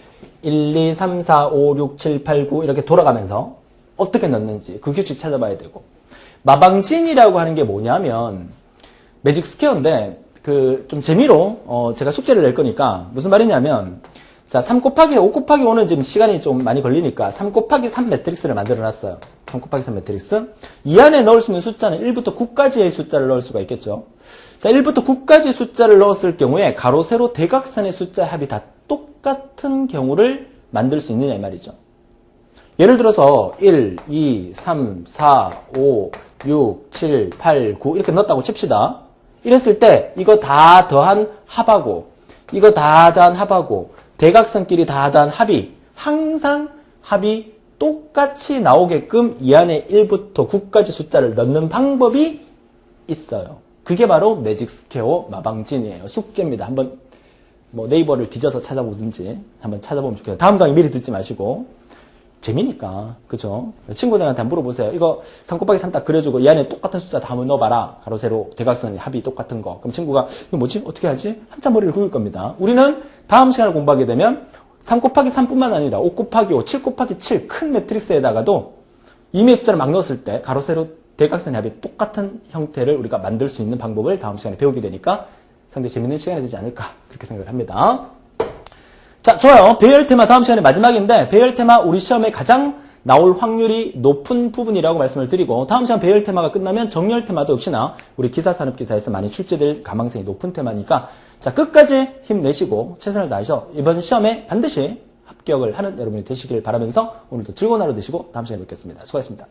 2, 3, 4, 5, 6, 7, 8, 9 이렇게 돌아가면서 어떻게 넣는지 그 규칙 찾아봐야 되고, 마방진이라고 하는 게 뭐냐면 매직 스퀘어인데 그 좀 재미로 제가 숙제를 낼 거니까 무슨 말이냐면, 자, 3 곱하기 5 곱하기 5는 지금 시간이 좀 많이 걸리니까 3 곱하기 3 매트릭스를 만들어 놨어요. 3 곱하기 3 매트릭스. 이 안에 넣을 수 있는 숫자는 1부터 9까지의 숫자를 넣을 수가 있겠죠. 자, 1부터 9까지 숫자를 넣었을 경우에 가로, 세로, 대각선의 숫자 합이 다 똑같은 경우를 만들 수 있느냐 이 말이죠. 예를 들어서 1, 2, 3, 4, 5, 6, 7, 8, 9 이렇게 넣었다고 칩시다. 이랬을 때 이거 다 더한 합하고 이거 다 더한 합하고 대각선끼리 다 더한 합이 항상 합이 똑같이 나오게끔 이 안에 1부터 9까지 숫자를 넣는 방법이 있어요. 그게 바로 매직 스퀘어 마방진이에요. 숙제입니다. 한번 뭐 네이버를 뒤져서 찾아보든지 한번 찾아보면 좋겠어요. 다음 강의 미리 듣지 마시고. 재미니까. 그죠? 친구들한테 한번 물어보세요. 이거 3 곱하기 3 딱 그려주고 이 안에 똑같은 숫자 다 한번 넣어봐라. 가로, 세로, 대각선 합이 똑같은 거. 그럼 친구가 이거 뭐지? 어떻게 하지? 한참 머리를 굴릴 겁니다. 우리는 다음 시간을 공부하게 되면 3 곱하기 3뿐만 아니라 5 곱하기 5, 7 곱하기 7 큰 매트릭스에다가도 이미의 숫자를 막 넣었을 때 가로, 세로, 대각선 합이 똑같은 형태를 우리가 만들 수 있는 방법을 다음 시간에 배우게 되니까 상당히 재밌는 시간이 되지 않을까 그렇게 생각을 합니다. 자, 좋아요. 배열 테마 다음 시간에 마지막인데, 배열 테마 우리 시험에 가장 나올 확률이 높은 부분이라고 말씀을 드리고, 다음 시간 배열 테마가 끝나면 정렬 테마도 역시나 우리 기사산업기사에서 많이 출제될 가망성이 높은 테마니까, 자, 끝까지 힘내시고 최선을 다하셔 이번 시험에 반드시 합격을 하는 여러분이 되시길 바라면서 오늘도 즐거운 하루 되시고 다음 시간에 뵙겠습니다. 수고하셨습니다.